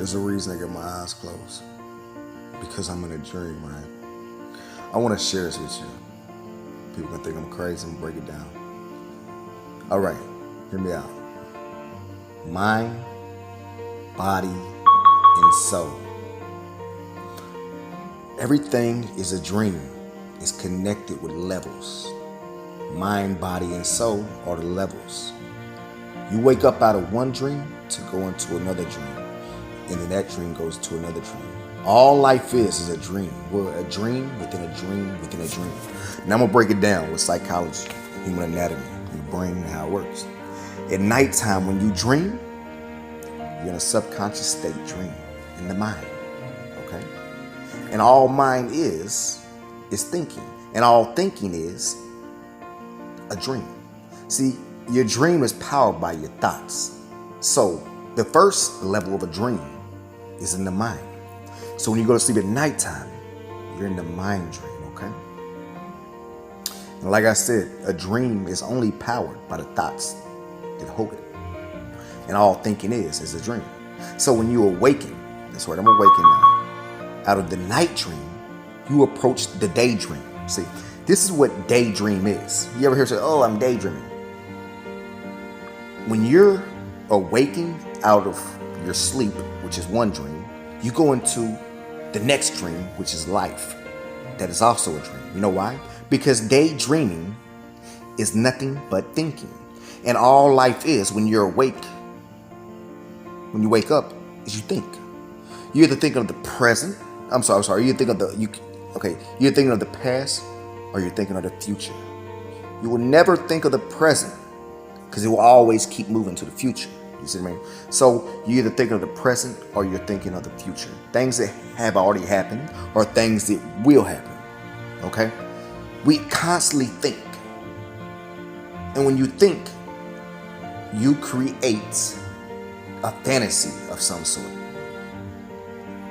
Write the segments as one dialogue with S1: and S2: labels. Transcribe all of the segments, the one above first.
S1: There's a reason I get my eyes closed. Because I'm in a dream, right? I want to share this with you. People can think I'm crazy and break it down. Alright, hear me out. Mind, body, and soul. Everything is a dream. It's connected with levels. Mind, body, and soul are the levels. You wake up out of one dream to go into another dream. And then that dream goes to another dream. All life is a dream. We're a dream within a dream within a dream. Now I'm going to break it down with psychology, human anatomy, and the brain and how it works. At nighttime when you dream, you're in a subconscious state dream in the mind. Okay? And all mind is thinking. And all thinking is a dream. See, your dream is powered by your thoughts. So the first level of a dream is in the mind. So when you go to sleep at nighttime, you're in the mind dream, okay? And like I said, a dream is only powered by the thoughts that hold it. And all thinking is a dream. So when you awaken, that's right, I'm awakened now. Out of the night dream, you approach the daydream. See, this is what daydream is. You ever hear say, oh, I'm daydreaming? When you're awaking out of your sleep, which is one dream, you go into the next dream, which is life. That is also a dream. You know why? Because daydreaming is nothing but thinking. And all life is when you're awake, when you wake up, is you think. You're either thinking of the present. You're thinking of you're thinking of the past or you're thinking of the future. You will never think of the present because it will always keep moving to the future. You see what I mean? So you either think of the present or you're thinking of the future. Things that have already happened or things that will happen. Okay? We constantly think. And when you think, you create a fantasy of some sort.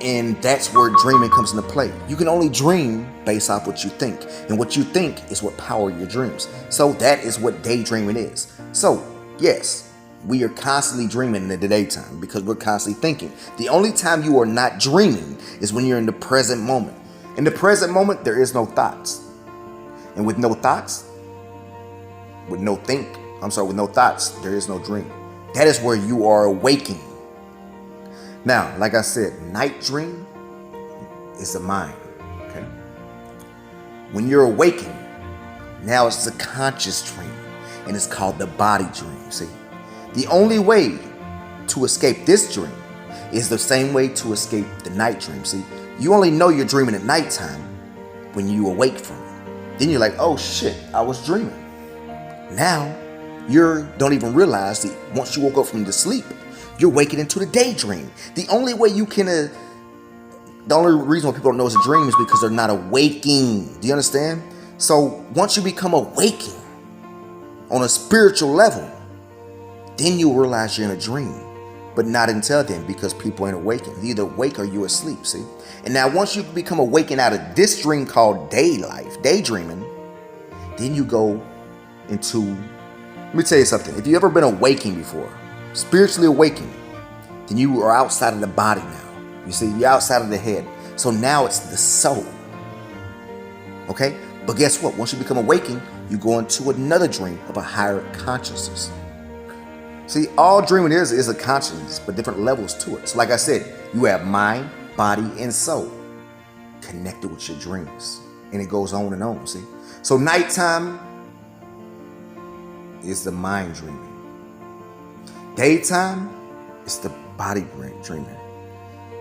S1: And that's where dreaming comes into play. You can only dream based off what you think. And what you think is what powers your dreams. So that is what daydreaming is. So, yes, we are constantly dreaming in the daytime because we're constantly thinking. The only time you are not dreaming is when you're in the present moment. In the present moment, there is no thoughts. And with no thoughts, with no thoughts, there is no dream. That is where you are awaking. Now, like I said, night dream is the mind. Okay? When you're awaking, now it's the conscious dream. And it's called the body dream. See? The only way to escape this dream is the same way to escape the night dream. See, you only know you're dreaming at nighttime when you awake from it. Then you're like, oh shit, I was dreaming. Now, you don't even realize that once you woke up from the sleep, you're waking into the daydream. The only reason why people don't know it's a dream is because they're not awaking. Do you understand? So once you become awakened on a spiritual level, then you'll realize you're in a dream. But not until then, because people ain't awakened. You're either awake or you're asleep, see? And now once you become awakened out of this dream called daydreaming, then you go into, let me tell you something. If you've ever been awakened before, spiritually awakened, then you are outside of the body now. You see, you're outside of the head. So now it's the soul. Okay? But guess what? Once you become awakened, you go into another dream of a higher consciousness. See, all dreaming is a consciousness, but different levels to it. So like I said, you have mind, body, and soul connected with your dreams. And it goes on and on, see? So nighttime is the mind dreaming. Daytime is the body dreaming.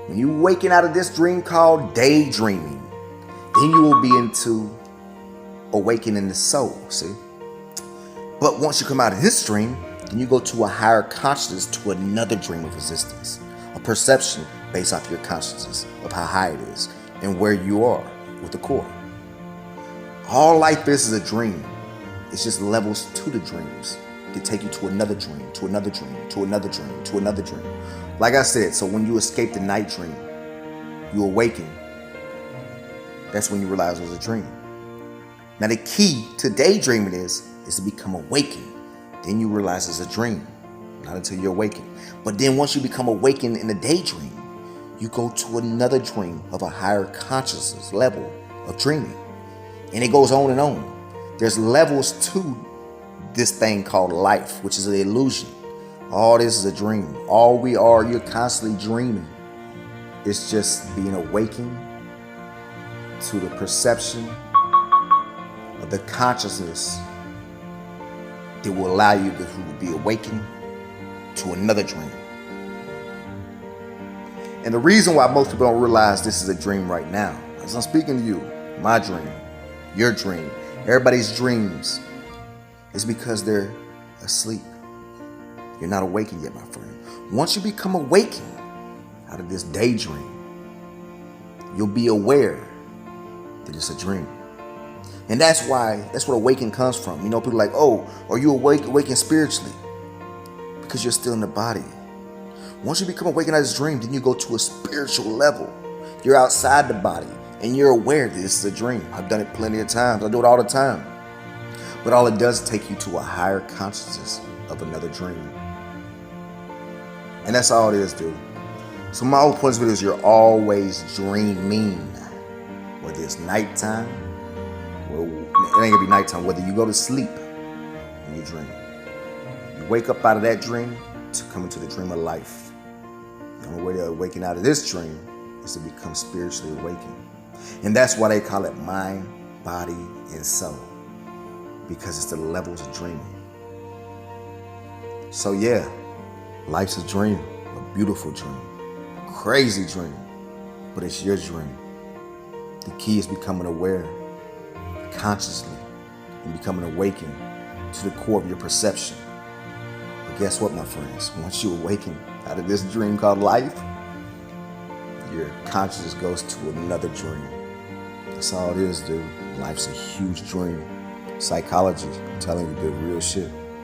S1: When you waking out of this dream called daydreaming, then you will be into awakening the soul, see? But once you come out of this dream, then you go to a higher consciousness, to another dream of existence, a perception based off your consciousness of how high it is and where you are with the core. All life is a dream. It's just levels to the dreams that take you to another dream, to another dream, to another dream, to another dream. Like I said, so when you escape the night dream, you awaken. That's when you realize it was a dream. Now the key to daydreaming is to become awakened. Then you realize it's a dream. Not until you're awakened. But then once you become awakened in the daydream, you go to another dream of a higher consciousness level of dreaming. And it goes on and on. There's levels to this thing called life, which is an illusion. All this is a dream. All we are, you're constantly dreaming. It's just being awakened to the perception of the consciousness that will allow you to be awakened to another dream. And the reason why most people don't realize this is a dream right now, as I'm speaking to you, my dream, your dream, everybody's dreams, is because they're asleep. You're not awakened yet, my friend. Once you become awakened out of this daydream, you'll be aware that it's a dream. And that's where awakening comes from. You know, people are like, oh, are you awakened spiritually? Because you're still in the body. Once you become awakened out of this dream, then you go to a spiritual level. You're outside the body and you're aware that this is a dream. I've done it plenty of times. I do it all the time. But all it does is take you to a higher consciousness of another dream. And that's all it is, dude. So my whole point of this video is you're always dreaming. Whether it's nighttime, well, it ain't gonna be nighttime. Whether you go to sleep and you dream. You wake up out of that dream to come into the dream of life. The only way to awaken out of this dream is to become spiritually awakened. And that's why they call it mind, body, and soul. Because it's the levels of dreaming. So yeah, life's a dream, a beautiful dream, a crazy dream, but it's your dream. The key is becoming aware consciously and becoming awakened to the core of your perception. But guess what, my friends? Once you awaken out of this dream called life, your consciousness goes to another dream. That's all it is, dude. Life's a huge dream. Psychology, I'm telling you, the real shit.